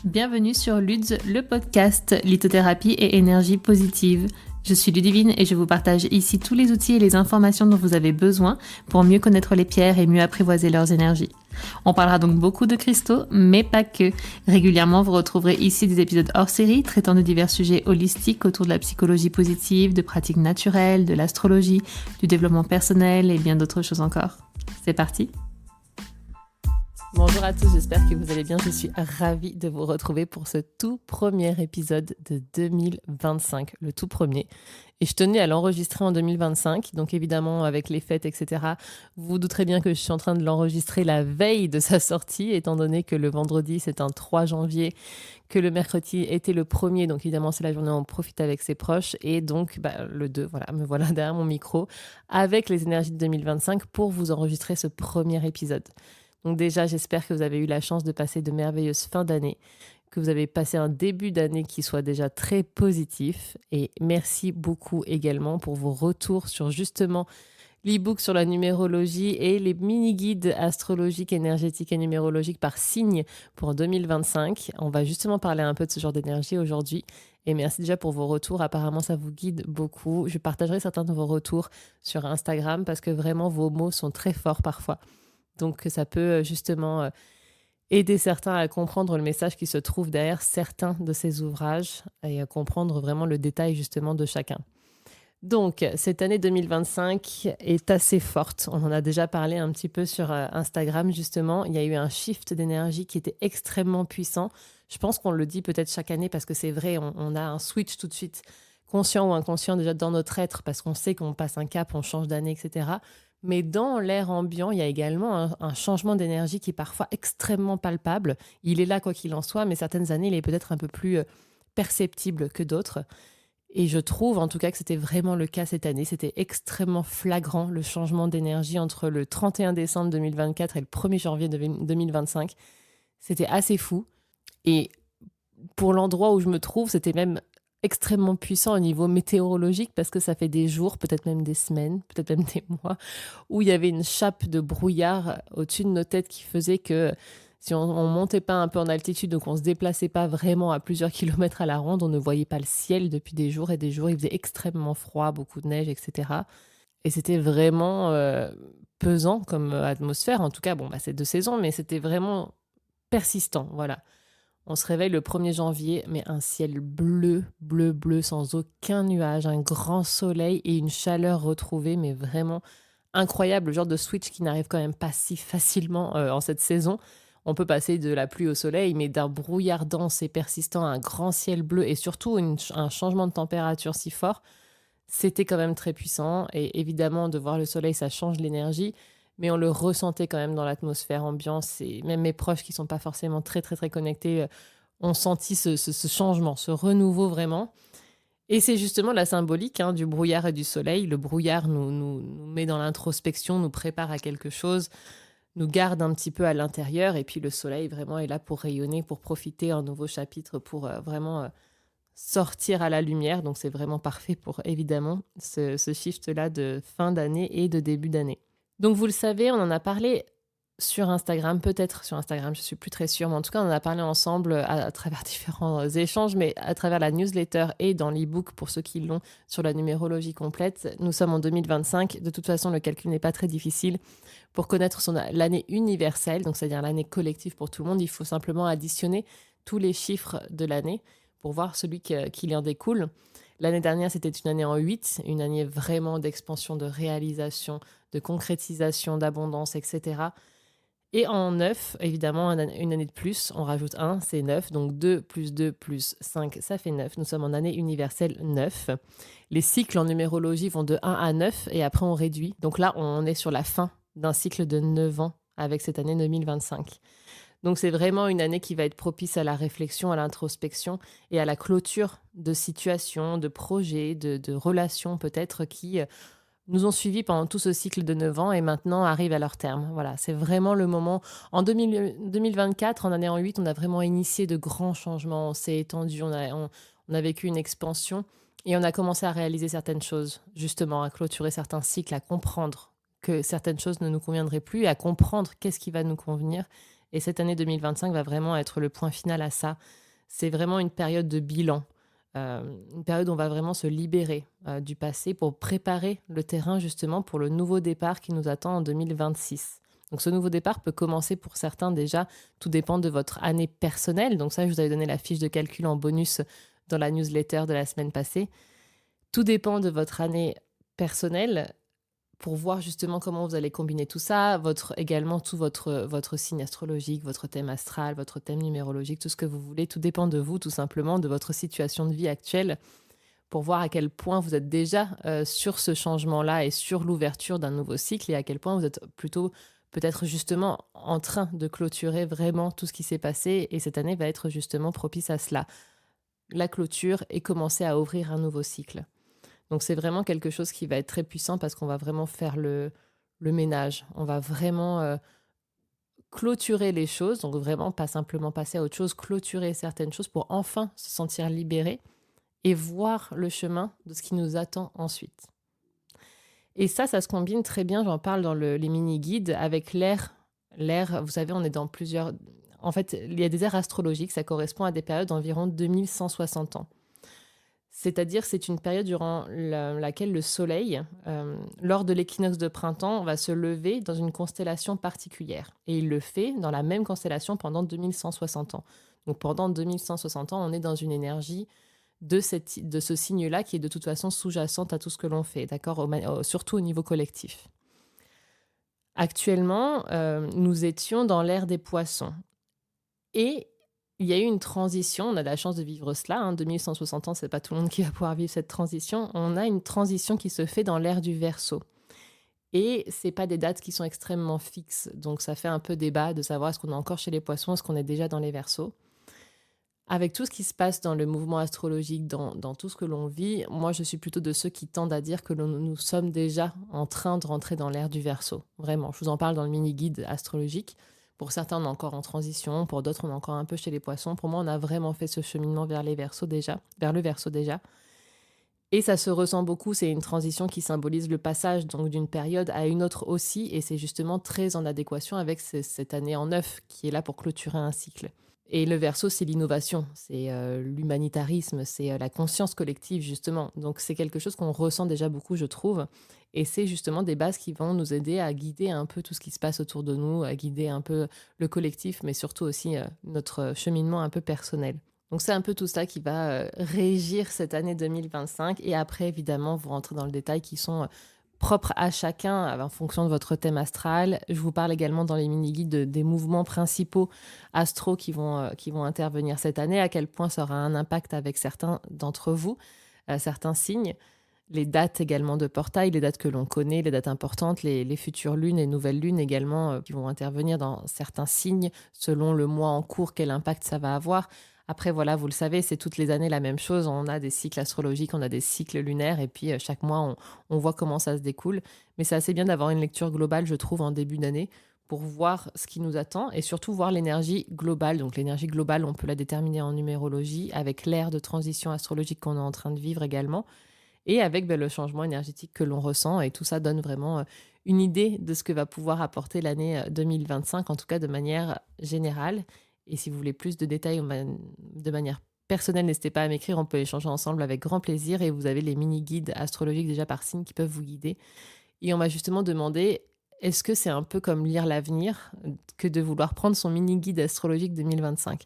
Bienvenue sur Luds, le podcast lithothérapie et énergie positive. Je suis Ludivine et je vous partage ici tous les outils et les informations dont vous avez besoin pour mieux connaître les pierres et mieux apprivoiser leurs énergies. On parlera donc beaucoup de cristaux, mais pas que. Régulièrement, vous retrouverez ici des épisodes hors série traitant de divers sujets holistiques autour de la psychologie positive, de pratiques naturelles, de l'astrologie, du développement personnel et bien d'autres choses encore. C'est parti! Bonjour à tous, j'espère que vous allez bien. Je suis ravie de vous retrouver pour ce tout premier épisode de 2025, le tout premier. Et je tenais à l'enregistrer en 2025, donc évidemment avec les fêtes, etc. Vous vous douterez bien que je suis en train de l'enregistrer la veille de sa sortie, étant donné que le vendredi c'est un 3 janvier, que le mercredi était le 1er, donc évidemment c'est la journée où on profite avec ses proches, et donc le 2, voilà, me voilà derrière mon micro, avec les énergies de 2025 pour vous enregistrer ce premier épisode. Donc déjà, j'espère que vous avez eu la chance de passer de merveilleuses fins d'année, que vous avez passé un début d'année qui soit déjà très positif. Et merci beaucoup également pour vos retours sur justement l'e-book sur la numérologie et les mini-guides astrologiques, énergétiques et numérologiques par signe pour 2025. On va justement parler un peu de ce genre d'énergie aujourd'hui. Et merci déjà pour vos retours. Apparemment, ça vous guide beaucoup. Je partagerai certains de vos retours sur Instagram parce que vraiment, vos mots sont très forts parfois. Donc, ça peut justement aider certains à comprendre le message qui se trouve derrière certains de ces ouvrages et à comprendre vraiment le détail justement de chacun. Donc, cette année 2025 est assez forte. On en a déjà parlé un petit peu sur Instagram justement. Il y a eu un shift d'énergie qui était extrêmement puissant. Je pense qu'on le dit peut-être chaque année parce que c'est vrai, on a un switch tout de suite, conscient ou inconscient déjà dans notre être parce qu'on sait qu'on passe un cap, on change d'année, etc. Mais dans l'air ambiant, il y a également un changement d'énergie qui est parfois extrêmement palpable. Il est là quoi qu'il en soit, mais certaines années, il est peut-être un peu plus perceptible que d'autres. Et je trouve en tout cas que c'était vraiment le cas cette année. C'était extrêmement flagrant le changement d'énergie entre le 31 décembre 2024 et le 1er janvier 2025. C'était assez fou. Et pour l'endroit où je me trouve, c'était même extrêmement puissant au niveau météorologique parce que ça fait des jours, peut-être même des semaines, peut-être même des mois, où il y avait une chape de brouillard au-dessus de nos têtes qui faisait que si on ne montait pas un peu en altitude, donc on ne se déplaçait pas vraiment à plusieurs kilomètres à la ronde, on ne voyait pas le ciel depuis des jours et des jours. Il faisait extrêmement froid, beaucoup de neige, etc. Et c'était vraiment pesant comme atmosphère. En tout cas, c'est de saison, mais c'était vraiment persistant, voilà. On se réveille le 1er janvier, mais un ciel bleu, bleu, bleu, sans aucun nuage, un grand soleil et une chaleur retrouvée, mais vraiment incroyable, le genre de switch qui n'arrive quand même pas si facilement en cette saison. On peut passer de la pluie au soleil, mais d'un brouillard dense et persistant à un grand ciel bleu et surtout un changement de température si fort, c'était quand même très puissant. Et évidemment, de voir le soleil, ça change l'énergie. Mais on le ressentait quand même dans l'atmosphère ambiance. Et même mes proches qui ne sont pas forcément très, très, très connectés ont senti ce changement, ce renouveau vraiment. Et c'est justement la symbolique du brouillard et du soleil. Le brouillard nous met dans l'introspection, nous prépare à quelque chose, nous garde un petit peu à l'intérieur. Et puis le soleil vraiment est là pour rayonner, pour profiter un nouveau chapitre, pour vraiment sortir à la lumière. Donc c'est vraiment parfait pour évidemment ce shift-là de fin d'année et de début d'année. Donc vous le savez, on en a parlé sur Instagram, peut-être sur Instagram, je ne suis plus très sûre, mais en tout cas on en a parlé ensemble à travers différents échanges, mais à travers la newsletter et dans l'e-book pour ceux qui l'ont sur la numérologie complète. Nous sommes en 2025, de toute façon le calcul n'est pas très difficile. Pour connaître l'année universelle, donc c'est-à-dire l'année collective pour tout le monde, il faut simplement additionner tous les chiffres de l'année pour voir celui qui en découle. L'année dernière, c'était une année en 8, une année vraiment d'expansion, de réalisation, de concrétisation, d'abondance, etc. Et en 9, évidemment, une année de plus, on rajoute 1, c'est 9. Donc 2 plus 2 plus 5, ça fait 9. Nous sommes en année universelle 9. Les cycles en numérologie vont de 1 à 9 et après on réduit. Donc là, on est sur la fin d'un cycle de 9 ans avec cette année 2025. Donc c'est vraiment une année qui va être propice à la réflexion, à l'introspection et à la clôture de situations, de projets, de relations peut-être qui nous ont suivis pendant tout ce cycle de 9 ans et maintenant arrivent à leur terme. Voilà, c'est vraiment le moment. En 2024, en année en 8, on a vraiment initié de grands changements. On s'est étendu, on a vécu une expansion et on a commencé à réaliser certaines choses, justement, à clôturer certains cycles, à comprendre que certaines choses ne nous conviendraient plus et à comprendre qu'est-ce qui va nous convenir Et cette année 2025 va vraiment être le point final à ça. C'est vraiment une période de bilan, une période où on va vraiment se libérer du passé pour préparer le terrain justement pour le nouveau départ qui nous attend en 2026. Donc ce nouveau départ peut commencer pour certains déjà, tout dépend de votre année personnelle. Donc ça, je vous avais donné la fiche de calcul en bonus dans la newsletter de la semaine passée. Tout dépend de votre année personnelle pour voir justement comment vous allez combiner tout ça, également tout votre signe astrologique, votre thème astral, votre thème numérologique, tout ce que vous voulez. Tout dépend de vous, tout simplement, de votre situation de vie actuelle, pour voir à quel point vous êtes déjà sur ce changement-là et sur l'ouverture d'un nouveau cycle, et à quel point vous êtes plutôt peut-être justement en train de clôturer vraiment tout ce qui s'est passé. Et cette année va être justement propice à cela. La clôture et commencer à ouvrir un nouveau cycle. Donc c'est vraiment quelque chose qui va être très puissant parce qu'on va vraiment faire le ménage. On va vraiment clôturer les choses, donc vraiment pas simplement passer à autre chose, clôturer certaines choses pour enfin se sentir libéré et voir le chemin de ce qui nous attend ensuite. Et ça se combine très bien, j'en parle dans les mini-guides, avec l'ère. L'ère, vous savez, on est dans plusieurs... En fait, il y a des ères astrologiques, ça correspond à des périodes d'environ 2160 ans. C'est-à-dire, c'est une période durant laquelle le Soleil, lors de l'équinoxe de printemps, va se lever dans une constellation particulière. Et il le fait dans la même constellation pendant 2160 ans. Donc pendant 2160 ans, on est dans une énergie de ce signe-là qui est de toute façon sous-jacente à tout ce que l'on fait, d'accord, surtout au niveau collectif. Actuellement, nous étions dans l'ère des poissons. Et il y a eu une transition, on a la chance de vivre cela, 2160 ans, c'est pas tout le monde qui va pouvoir vivre cette transition. On a une transition qui se fait dans l'ère du Verseau. Et c'est pas des dates qui sont extrêmement fixes, donc ça fait un peu débat de savoir est-ce qu'on est encore chez les poissons, est-ce qu'on est déjà dans les Verseaux. Avec tout ce qui se passe dans le mouvement astrologique, dans tout ce que l'on vit, moi je suis plutôt de ceux qui tendent à dire que nous sommes déjà en train de rentrer dans l'ère du Verseau. Vraiment, je vous en parle dans le mini-guide astrologique. Pour certains, on est encore en transition, pour d'autres, on est encore un peu chez les poissons. Pour moi, on a vraiment fait ce cheminement vers les Verseaux déjà, vers le Verseau déjà. Et ça se ressent beaucoup, c'est une transition qui symbolise le passage donc d'une période à une autre aussi, et c'est justement très en adéquation avec cette année en neuf qui est là pour clôturer un cycle. Et le Verseau, c'est l'innovation, c'est l'humanitarisme, c'est la conscience collective, justement. Donc, c'est quelque chose qu'on ressent déjà beaucoup, je trouve. Et c'est justement des bases qui vont nous aider à guider un peu tout ce qui se passe autour de nous, à guider un peu le collectif, mais surtout aussi notre cheminement un peu personnel. Donc, c'est un peu tout ça qui va régir cette année 2025. Et après, évidemment, vous rentrez dans le détail qui sont propre à chacun en fonction de votre thème astral. Je vous parle également dans les mini-guides des mouvements principaux astro qui vont intervenir cette année, à quel point ça aura un impact avec certains d'entre vous, certains signes. Les dates également de portail, les dates que l'on connaît, les dates importantes, les futures lunes et nouvelles lunes également qui vont intervenir dans certains signes selon le mois en cours, quel impact ça va avoir. Après, voilà, vous le savez, c'est toutes les années la même chose. On a des cycles astrologiques, on a des cycles lunaires, et puis chaque mois, on voit comment ça se découle. Mais c'est assez bien d'avoir une lecture globale, je trouve, en début d'année, pour voir ce qui nous attend, et surtout voir l'énergie globale. Donc l'énergie globale, on peut la déterminer en numérologie, avec l'ère de transition astrologique qu'on est en train de vivre également, et avec le changement énergétique que l'on ressent. Et tout ça donne vraiment une idée de ce que va pouvoir apporter l'année 2025, en tout cas de manière générale. Et si vous voulez plus de détails de manière personnelle, n'hésitez pas à m'écrire, on peut échanger ensemble avec grand plaisir. Et vous avez les mini-guides astrologiques déjà par signe qui peuvent vous guider. Et on m'a justement demandé, est-ce que c'est un peu comme lire l'avenir que de vouloir prendre son mini-guide astrologique 2025 ?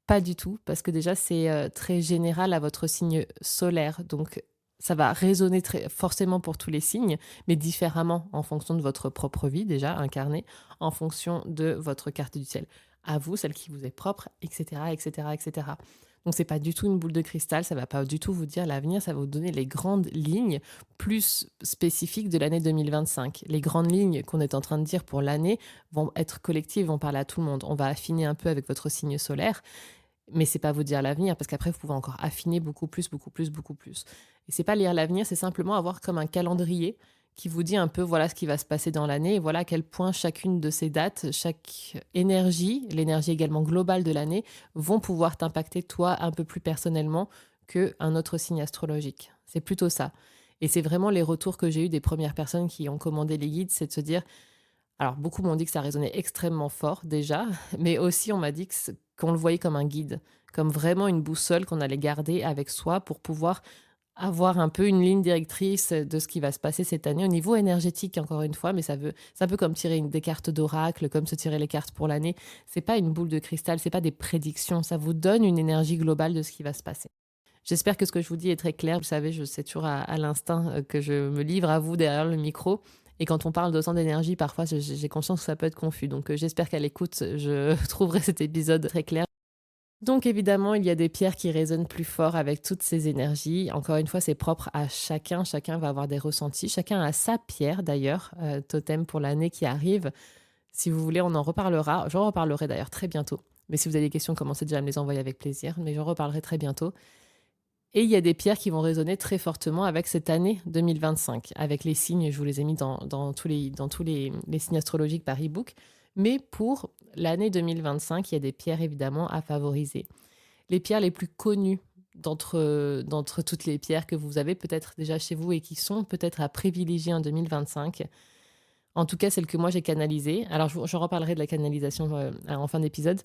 Pas du tout, parce que déjà c'est très général à votre signe solaire. Donc ça va résonner très forcément pour tous les signes, mais différemment en fonction de votre propre vie déjà incarnée, en fonction de votre carte du ciel. À vous, celle qui vous est propre, etc., etc., etc. Donc c'est pas du tout une boule de cristal, ça va pas du tout vous dire l'avenir, ça va vous donner les grandes lignes plus spécifiques de l'année 2025. Les grandes lignes qu'on est en train de dire pour l'année vont être collectives, vont parler à tout le monde. On va affiner un peu avec votre signe solaire, mais c'est pas vous dire l'avenir, parce qu'après vous pouvez encore affiner beaucoup plus, beaucoup plus, beaucoup plus. Et c'est pas lire l'avenir, c'est simplement avoir comme un calendrier qui vous dit un peu voilà ce qui va se passer dans l'année et voilà à quel point chacune de ces dates, chaque énergie, l'énergie également globale de l'année, vont pouvoir t'impacter toi un peu plus personnellement qu'un autre signe astrologique. C'est plutôt ça. Et c'est vraiment les retours que j'ai eus des premières personnes qui ont commandé les guides, c'est de se dire Alors beaucoup m'ont dit que ça résonnait extrêmement fort déjà, mais aussi on m'a dit qu'on le voyait comme un guide, comme vraiment une boussole qu'on allait garder avec soi pour pouvoir avoir un peu une ligne directrice de ce qui va se passer cette année au niveau énergétique, encore une fois, mais c'est un peu comme tirer des cartes d'oracle, comme se tirer les cartes pour l'année. C'est pas une boule de cristal, c'est pas des prédictions, ça vous donne une énergie globale de ce qui va se passer. J'espère que ce que je vous dis est très clair. Vous savez, je sais toujours à l'instinct que je me livre à vous derrière le micro. Et quand on parle d'autant d'énergie, parfois j'ai conscience que ça peut être confus. Donc j'espère qu'à l'écoute, je trouverai cet épisode très clair. Donc évidemment, il y a des pierres qui résonnent plus fort avec toutes ces énergies. Encore une fois, c'est propre à chacun. Chacun va avoir des ressentis. Chacun a sa pierre d'ailleurs, totem pour l'année qui arrive. Si vous voulez, on en reparlera. J'en reparlerai d'ailleurs très bientôt. Mais si vous avez des questions, commencez déjà à me les envoyer avec plaisir. Mais j'en reparlerai très bientôt. Et il y a des pierres qui vont résonner très fortement avec cette année 2025, avec les signes, je vous les ai mis dans tous les signes astrologiques par e-book. Mais pour l'année 2025, il y a des pierres évidemment à favoriser. Les pierres les plus connues d'entre toutes les pierres que vous avez peut-être déjà chez vous et qui sont peut-être à privilégier en 2025, en tout cas celles que moi j'ai canalisées. Alors j'en reparlerai de la canalisation en fin d'épisode.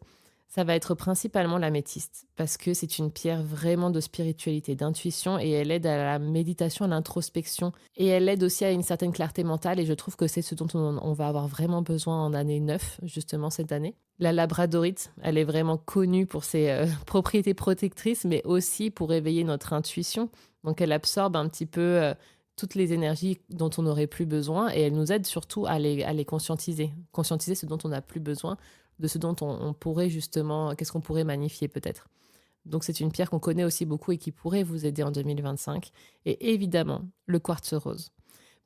Ça va être principalement l'améthyste, parce que c'est une pierre vraiment de spiritualité, d'intuition, et elle aide à la méditation, à l'introspection, et elle aide aussi à une certaine clarté mentale, et je trouve que c'est ce dont on va avoir vraiment besoin en année 9, justement cette année. La labradorite, elle est vraiment connue pour ses propriétés protectrices, mais aussi pour éveiller notre intuition. Donc elle absorbe un petit peu toutes les énergies dont on n'aurait plus besoin, et elle nous aide surtout à les conscientiser. Conscientiser ce dont on n'a plus besoin, de ce dont on pourrait justement, qu'est-ce qu'on pourrait magnifier peut-être. Donc c'est une pierre qu'on connaît aussi beaucoup et qui pourrait vous aider en 2025. Et évidemment, le quartz rose.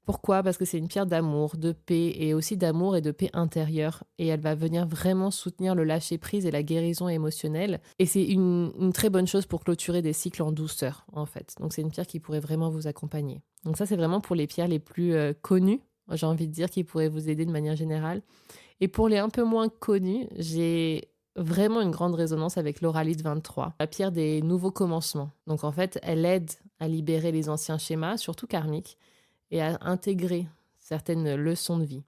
Pourquoi? Parce que c'est une pierre d'amour, de paix, et aussi d'amour et de paix intérieure. Et elle va venir vraiment soutenir le lâcher-prise et la guérison émotionnelle. Et c'est une très bonne chose pour clôturer des cycles en douceur, en fait. Donc c'est une pierre qui pourrait vraiment vous accompagner. Donc ça, c'est vraiment pour les pierres les plus connues, j'ai envie de dire, qui pourraient vous aider de manière générale. Et pour les un peu moins connus, j'ai vraiment une grande résonance avec l'Auralite 23, la pierre des nouveaux commencements. Donc en fait, elle aide à libérer les anciens schémas, surtout karmiques, et à intégrer certaines leçons de vie.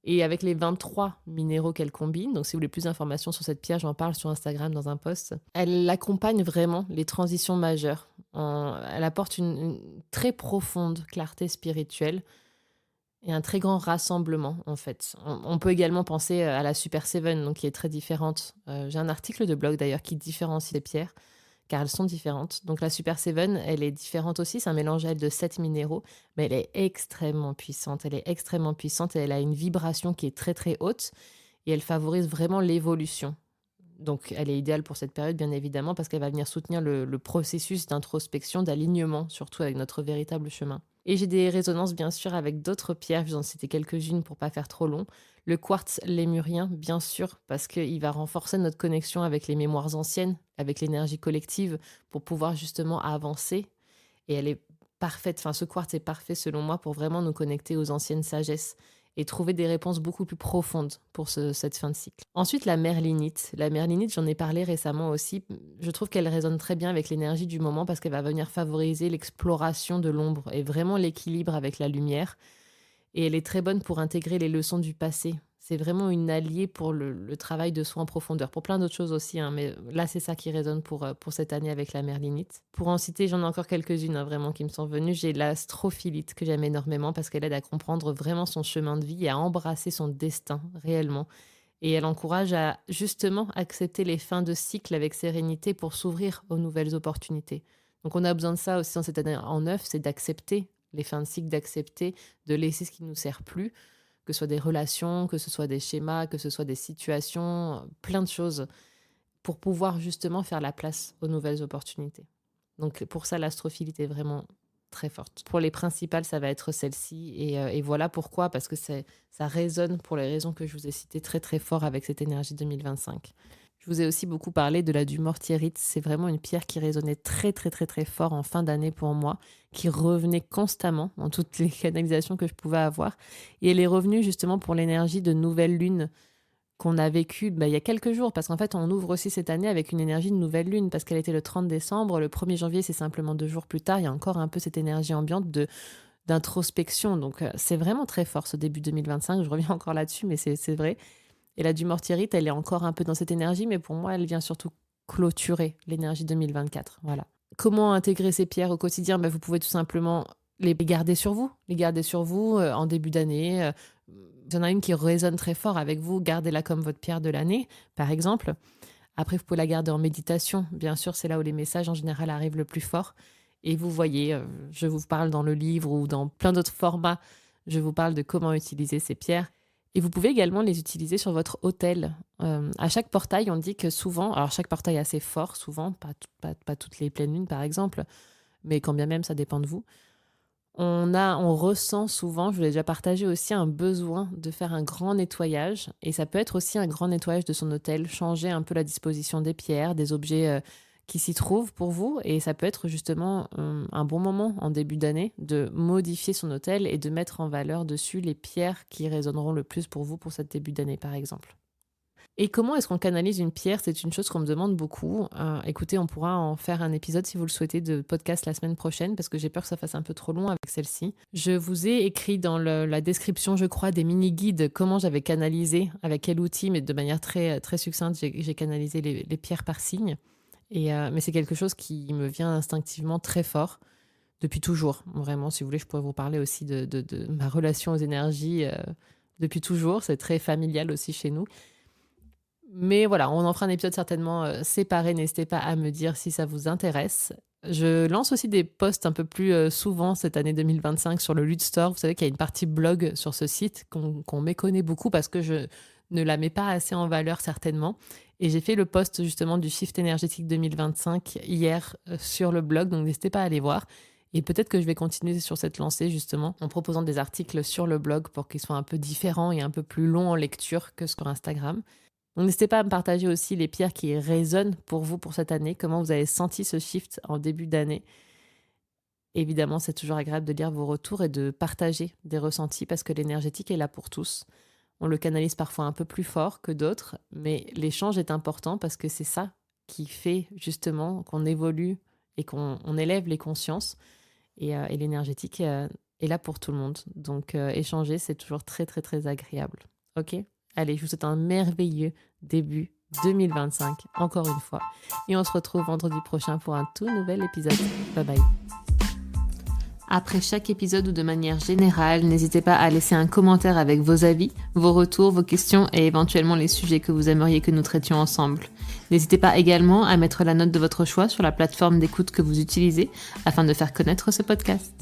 Et avec les 23 minéraux qu'elle combine, donc si vous voulez plus d'informations sur cette pierre, j'en parle sur Instagram dans un post, elle accompagne vraiment les transitions majeures. Elle apporte une très profonde clarté spirituelle et un très grand rassemblement, en fait. On peut également penser à la Super Seven, donc qui est très différente. J'ai un article de blog d'ailleurs qui différencie les pierres, car elles sont différentes. Donc la Super Seven, elle est différente aussi, c'est un mélange de 7 minéraux, mais elle est extrêmement puissante. Elle est extrêmement puissante et elle a une vibration qui est très très haute et elle favorise vraiment l'évolution. Donc elle est idéale pour cette période, bien évidemment, parce qu'elle va venir soutenir le processus d'introspection, d'alignement, surtout avec notre véritable chemin. Et j'ai des résonances, bien sûr, avec d'autres pierres, je vous en citer quelques-unes pour pas faire trop long. Le quartz lémurien, bien sûr, parce qu'il va renforcer notre connexion avec les mémoires anciennes, avec l'énergie collective, pour pouvoir justement avancer. Et elle est parfaite, enfin ce quartz est parfait selon moi pour vraiment nous connecter aux anciennes sagesses et trouver des réponses beaucoup plus profondes pour cette fin de cycle. Ensuite, la merlinite. La merlinite, j'en ai parlé récemment aussi. Je trouve qu'elle résonne très bien avec l'énergie du moment parce qu'elle va venir favoriser l'exploration de l'ombre et vraiment l'équilibre avec la lumière. Et elle est très bonne pour intégrer les leçons du passé. C'est vraiment une alliée pour le travail de soi en profondeur. Pour plein d'autres choses aussi, hein, mais là, c'est ça qui résonne pour cette année avec la merlinite. Pour en citer, j'en ai encore quelques-unes hein, vraiment qui me sont venues. J'ai la strophilite que j'aime énormément parce qu'elle aide à comprendre vraiment son chemin de vie et à embrasser son destin réellement. Et elle encourage à justement accepter les fins de cycle avec sérénité pour s'ouvrir aux nouvelles opportunités. Donc on a besoin de ça aussi dans cette année en neuf, c'est d'accepter les fins de cycle, d'accepter de laisser ce qui ne nous sert plus, que ce soit des relations, que ce soit des schémas, que ce soit des situations, plein de choses, pour pouvoir justement faire la place aux nouvelles opportunités. Donc pour ça, l'astrophilite est vraiment très forte. Pour les principales, ça va être celle-ci. Et voilà pourquoi, parce que ça résonne pour les raisons que je vous ai citées très très fort avec cette énergie 2025. Je vous ai aussi beaucoup parlé de la dumortierite. C'est vraiment une pierre qui résonnait très très très très fort en fin d'année pour moi, qui revenait constamment dans toutes les canalisations que je pouvais avoir. Et elle est revenue justement pour l'énergie de nouvelle lune qu'on a vécue il y a quelques jours, parce qu'en fait on ouvre aussi cette année avec une énergie de nouvelle lune, parce qu'elle était le 30 décembre, le 1er janvier c'est simplement 2 jours plus tard, il y a encore un peu cette énergie ambiante d'introspection. Donc, c'est vraiment très fort ce début 2025. Je reviens encore là-dessus, mais c'est vrai. Et la dumortierite, elle est encore un peu dans cette énergie, mais pour moi, elle vient surtout clôturer l'énergie 2024. Voilà. Comment intégrer ces pierres au quotidien? Vous pouvez tout simplement les garder sur vous. Les garder sur vous en début d'année. Il y en a une qui résonne très fort avec vous, gardez-la comme votre pierre de l'année, par exemple. Après, vous pouvez la garder en méditation. Bien sûr, c'est là où les messages en général arrivent le plus fort. Et vous voyez, je vous parle dans le livre ou dans plein d'autres formats, je vous parle de comment utiliser ces pierres. Et vous pouvez également les utiliser sur votre autel. À chaque portail, on dit que souvent, alors chaque portail est assez fort, souvent, pas toutes les pleines lunes par exemple, mais quand bien même, ça dépend de vous. On ressent souvent, je vous l'ai déjà partagé aussi, un besoin de faire un grand nettoyage. Et ça peut être aussi un grand nettoyage de son autel, changer un peu la disposition des pierres, des objets qui s'y trouvent pour vous. Et ça peut être justement un bon moment en début d'année de modifier son autel et de mettre en valeur dessus les pierres qui résonneront le plus pour vous pour cette début d'année, par exemple. Et comment est-ce qu'on canalise une pierre? C'est une chose qu'on me demande beaucoup. Écoutez, on pourra en faire un épisode, si vous le souhaitez, de podcast la semaine prochaine, parce que j'ai peur que ça fasse un peu trop long avec celle-ci. Je vous ai écrit dans la description, je crois, des mini-guides, comment j'avais canalisé, avec quel outil, mais de manière très, très succincte, j'ai canalisé les pierres par signe. Mais c'est quelque chose qui me vient instinctivement très fort, depuis toujours. Vraiment, si vous voulez, je pourrais vous parler aussi de ma relation aux énergies depuis toujours. C'est très familial aussi chez nous. Mais voilà, on en fera un épisode certainement séparé. N'hésitez pas à me dire si ça vous intéresse. Je lance aussi des posts un peu plus souvent cette année 2025 sur le Ludstore. Vous savez qu'il y a une partie blog sur ce site qu'on méconnaît beaucoup parce que je ne la mets pas assez en valeur certainement. Et j'ai fait le post justement du Shift énergétique 2025 hier sur le blog, donc n'hésitez pas à aller voir. Et peut-être que je vais continuer sur cette lancée justement en proposant des articles sur le blog pour qu'ils soient un peu différents et un peu plus longs en lecture que sur Instagram. Donc n'hésitez pas à me partager aussi les pierres qui résonnent pour vous pour cette année, comment vous avez senti ce shift en début d'année. Évidemment, c'est toujours agréable de lire vos retours et de partager des ressentis parce que l'énergétique est là pour tous. On le canalise parfois un peu plus fort que d'autres, mais l'échange est important parce que c'est ça qui fait justement qu'on évolue et qu'on élève les consciences. Et l'énergétique est là pour tout le monde. Donc échanger, c'est toujours très très très agréable. Ok ? Allez, je vous souhaite un merveilleux début 2025, encore une fois. Et on se retrouve vendredi prochain pour un tout nouvel épisode. Bye bye. Après chaque épisode ou de manière générale, n'hésitez pas à laisser un commentaire avec vos avis, vos retours, vos questions et éventuellement les sujets que vous aimeriez que nous traitions ensemble. N'hésitez pas également à mettre la note de votre choix sur la plateforme d'écoute que vous utilisez afin de faire connaître ce podcast.